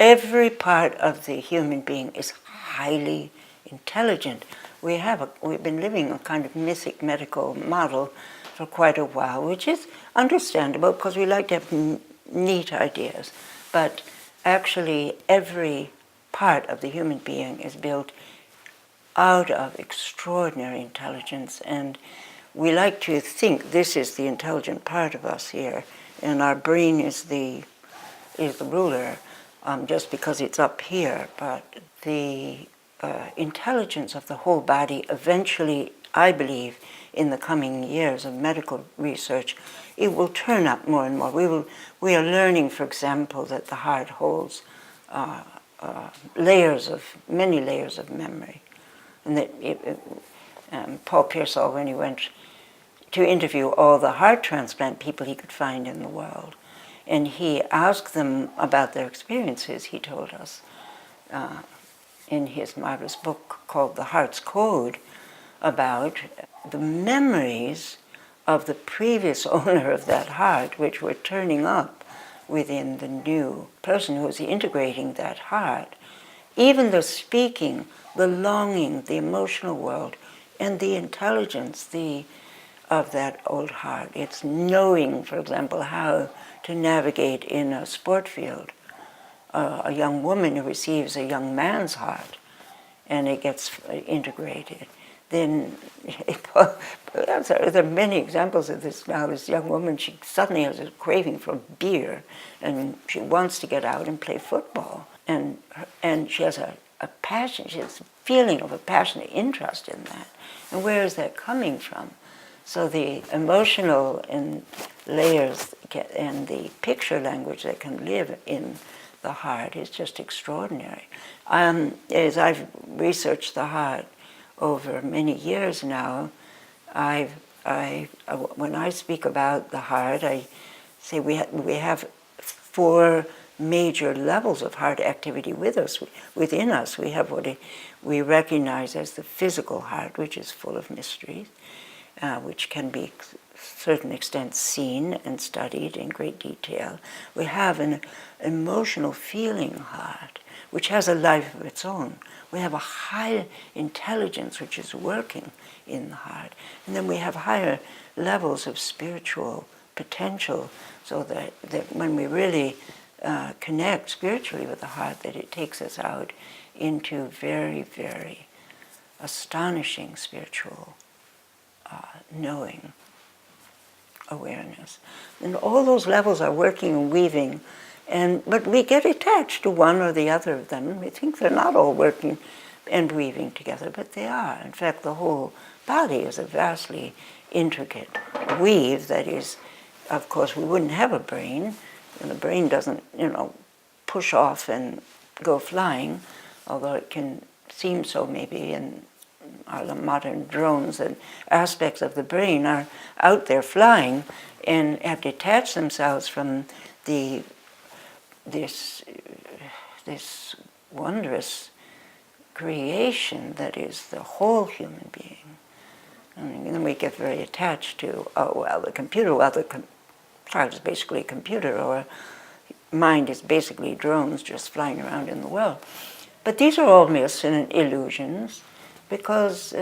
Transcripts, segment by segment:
every part of the human being is highly intelligent. We've been living a kind of mythic medical model for quite a while, which is understandable because we like to have neat ideas. But actually, every part of the human being is built out of extraordinary intelligence, and we like to think this is the intelligent part of us here, and our brain is the ruler, just because it's up here. But the intelligence of the whole body eventually, I believe, in the coming years of medical research, it will turn up more and more. We are learning, for example, that the heart holds many layers of memory, and that Paul Pearsall, when he went to interview all the heart transplant people he could find in the world, and he asked them about their experiences, he told us in his marvelous book called The Heart's Code, about the memories of the previous owner of that heart, which were turning up within the new person who was integrating that heart. Even the speaking, the longing, the emotional world, and the intelligence of that old heart. It's knowing, for example, how to navigate in a sport field. A young woman who receives a young man's heart and it gets integrated. Then, there are many examples of this now. This young woman, she suddenly has a craving for beer, and she wants to get out and play football. And she has a passion, she has a feeling of a passionate interest in that. And where is that coming from? So the emotional and layers and the picture language that can live in the heart is just extraordinary. As I've researched the heart over many years now, when I speak about the heart, I say we have 4 major levels of heart activity within us. We have what we recognize as the physical heart, which is full of mysteries, which can be to a certain extent seen and studied in great detail. We have an emotional feeling heart, which has a life of its own. We have a high intelligence which is working in the heart. And then we have higher levels of spiritual potential, so that when we really connect spiritually with the heart, that it takes us out into very, very astonishing spiritual knowing, awareness. And all those levels are working and weaving, but we get attached to one or the other of them, and we think they're not all working and weaving together, but they are. In fact, the whole body is a vastly intricate weave that is, of course, we wouldn't have a brain, and the brain doesn't, push off and go flying, although it can seem so maybe in our modern drones, and aspects of the brain are out there flying and have detached themselves from this wondrous creation that is the whole human being. And then we get very attached to, the computer, the heart is basically a computer, or mind is basically drones just flying around in the world. But these are all myths and illusions, because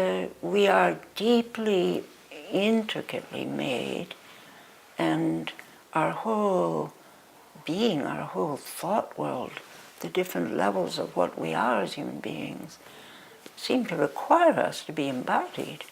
we are deeply, intricately made, and our whole being, our whole thought world, the different levels of what we are as human beings, seem to require us to be embodied.